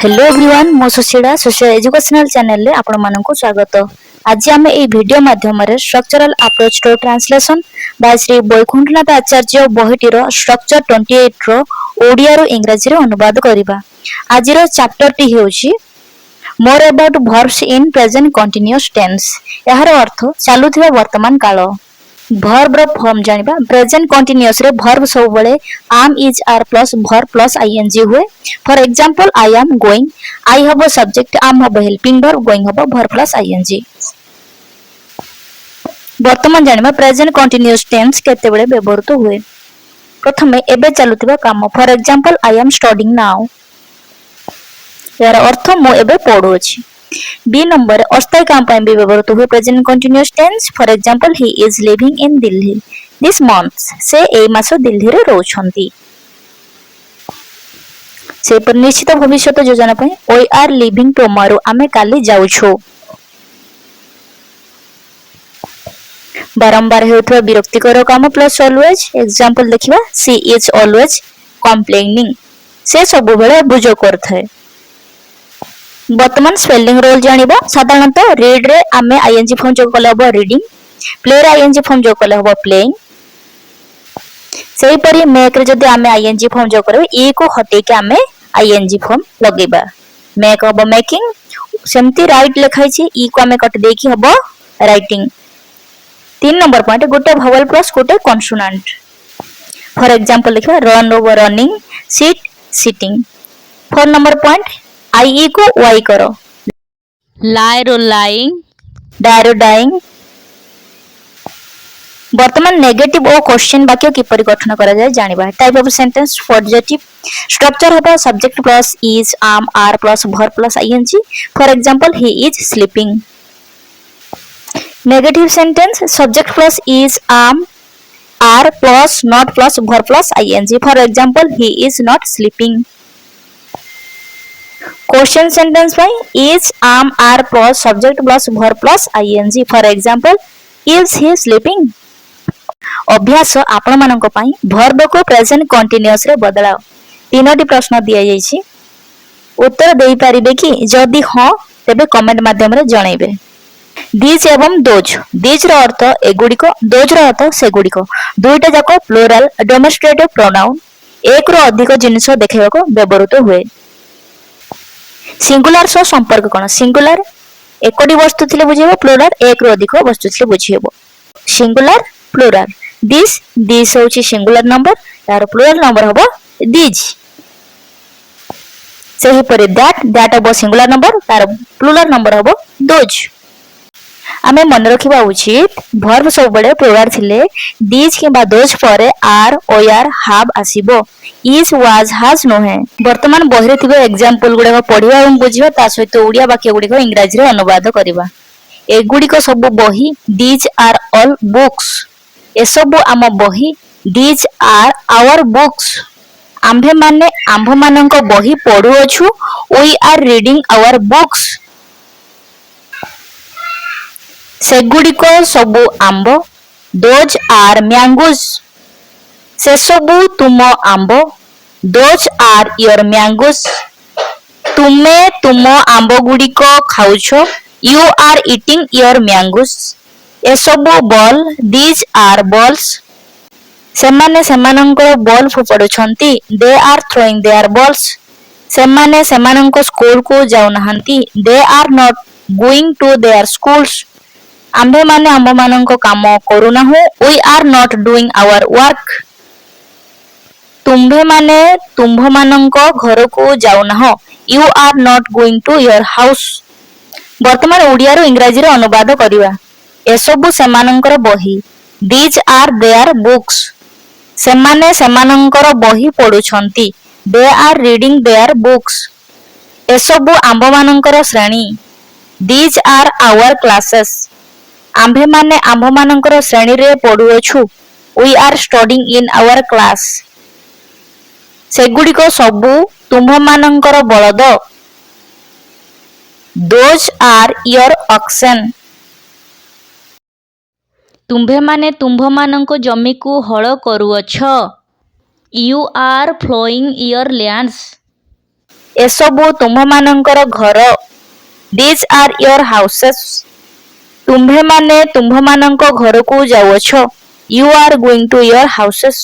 Hello everyone मो Sushila educational channel रे आपण मानक स्वागत। आज आम ए वीडियो माध्यम structural approach to translation by Shri Baikunthanath Acharya बहीटीर स्ट्रक्चर 28 रो ओडिया रो इंग्रजी रे अनुवाद करिबा। आज रो चैप्टर टी हेउची मोर about verbs in present continuous tense. यार अर्थ चालुथिबा वर्तमान काल। वर्ब रो फॉर्म जानिबा। प्रेजेंट कंटीन्यूअस रे वर्ब सब बळे am is are plus verb plus ing हुए। For example I am going, I हबो सब्जेक्ट, am हबो हेल्पिंग वर्ब, going हबो verb plus ing। वर्तमान जानिबा प्रेजेंट कंटीन्यूअस टेंस केते बळे व्यवहृत हुए। प्रथमे एबे चालुथिबा काम। For example I am studying now। यार अर्थ मु एबे पढु अछि। बी नंबर अस्थायी काम ପାଇଁ भी व्यवहृत हुए present continuous tense. For example he is living in Delhi this month. से ए मास दिल्ली रे रहउछंती। से पर निश्चित भविष्यत योजना ପାଇଁ वी आर लिविंग टुमारो आमे काली जाउछो। बारंबार हेउथवा विरक्तिकर काम प्लस ऑलवेज। एग्जांपल देखिबा सी इज ऑलवेज कंप्लेनिंग। से सब बेले बुझो करथाय। वर्तमान स्पेलिंग रोल जानिबा। साधारणतः रीड रे आमे आईएनजी फॉर्म जो कले हबो रीडिंग, प्ले रे आईएनजी फॉर्म जो कले हबो प्लेइंग। सेही परी मेक रे जदि आमे आईएनजी फॉर्म जो करबे ई को हटे के आमे आईएनजी फॉर्म लगेबा। मेक हबो मेकिंग। सेमती राइट लिखाई छी ई को आमे कट देकी हबो राइटिंग। 3 नंबर पॉइंट गोटे वोवेल प्लस गोटे कॉन्सोनेंट। फॉर एग्जांपल लिखबा run over running, sit sitting. 4 number point I को वाई करो। lie रो lying, die रो dying। वर्तमान नेगेटिव और क्वेश्चन वाक्य किपरि गठन करा जाय जानिबा। Type of sentence positive structure होबा subject plus is, am, are plus verb plus ing। For example he is sleeping. Negative sentence subject plus is, am, are plus not plus verb plus ing। For example he is not sleeping. Question sentence by is, am, are plus subject plus verb plus ing। For example is he sleeping। अभ्यास आपण मानक पई verb को present continuous रे बदलाओ। तीनोटी प्रश्न दिया जायछि। उत्तर देई परिबे कि जदि हां तेबे कमेंट माध्यम रे जणाइबे। दिस एवं दोज। दिस रो अर्थ एगुडिको, दोज रो अर्थ सेगुडिको। दुईटा जाको प्लुरल डेमोन्स्ट्रेटिव प्रोनाउन एक रो अधिक जिनिस देखाइबाको व्यवहृत हुए। सिंगुलर सो संपर्क कोन। सिंगुलर एकोडी वस्तु थिले बुझेबो, प्लुरल एक रो अधिक वस्तु थिले बुझेबो। सिंगुलर प्लुरल दिस होची सिंगुलर नंबर, तार प्लुरल नंबर हबो दिज। सेही परे दैट हबो सिंगुलर नंबर, तार प्लुरल नंबर हबो दोज। आमे मन रखिबा उचित वर्ब सब बडे प्लुरल थिले दिस किबा दोज परे आर ओआर हैव आसीबो। इज वाज हैज नोहे। वर्तमान बहिरे थिबे एग्जांपल गुडा पढिबा एवं बुझिबा, ता सहित ओडिया वाक्य गुडी इंग्रजी रे अनुवाद करिबा। एगुडी सब बही दीज आर ऑल बुक्स। ए सब आम बही दीज आर आवर बुक्स। आम्भे माने आम्भ मानक बही पढु अछु। We are reading our books. सेगुडी को सब आंब। Those are mangoes. से सबु तुम आंब। Those are your mangoes. तुमे तुम आंब गुडी को खाउछो। You are eating your mangoes. ए सबु बॉल। These are balls. सेमाने सेमानंकर बॉल फोपडुछंती। They are throwing their balls. सेमाने सेमानंको school को जाउ नहंती। They are not going to their schools. आम्भे माने आम्भ मानंको काम करू नाहु। We are not doing our work. तुम्भे माने तुम्भ मानंको घर को जाउ नाहो। You are not going to your house. वर्तमान ओडिया रो इंग्रजी रो अनुवाद करिवा। ए सबु सेमानंकर बही। These are their books. सेमाने सेमानंकर बही पढुछंती। They are reading their books. ए सबु आम्भ मानंकर श्रेणी। These are our classes. आम्भे माने आम्भ मानंकर श्रेणी रे पढु अछु। We are studying in our class. सेगुडी को सबु तुम्भ मानंकर बलद। Those are your oxen. तुम्भे माने तुम्भ मानंको जमी को हळ करूअछ। You are ploughing your lands. ଏସବୁ ତୁମ୍ଭମାନଙ୍କର ଘର। These are your houses. ତୁମ୍ଭେମାନେ ତୁମ୍ଭମାନଙ୍କ ଘରକୁ ଯାଉଅଛ। You are going to your houses.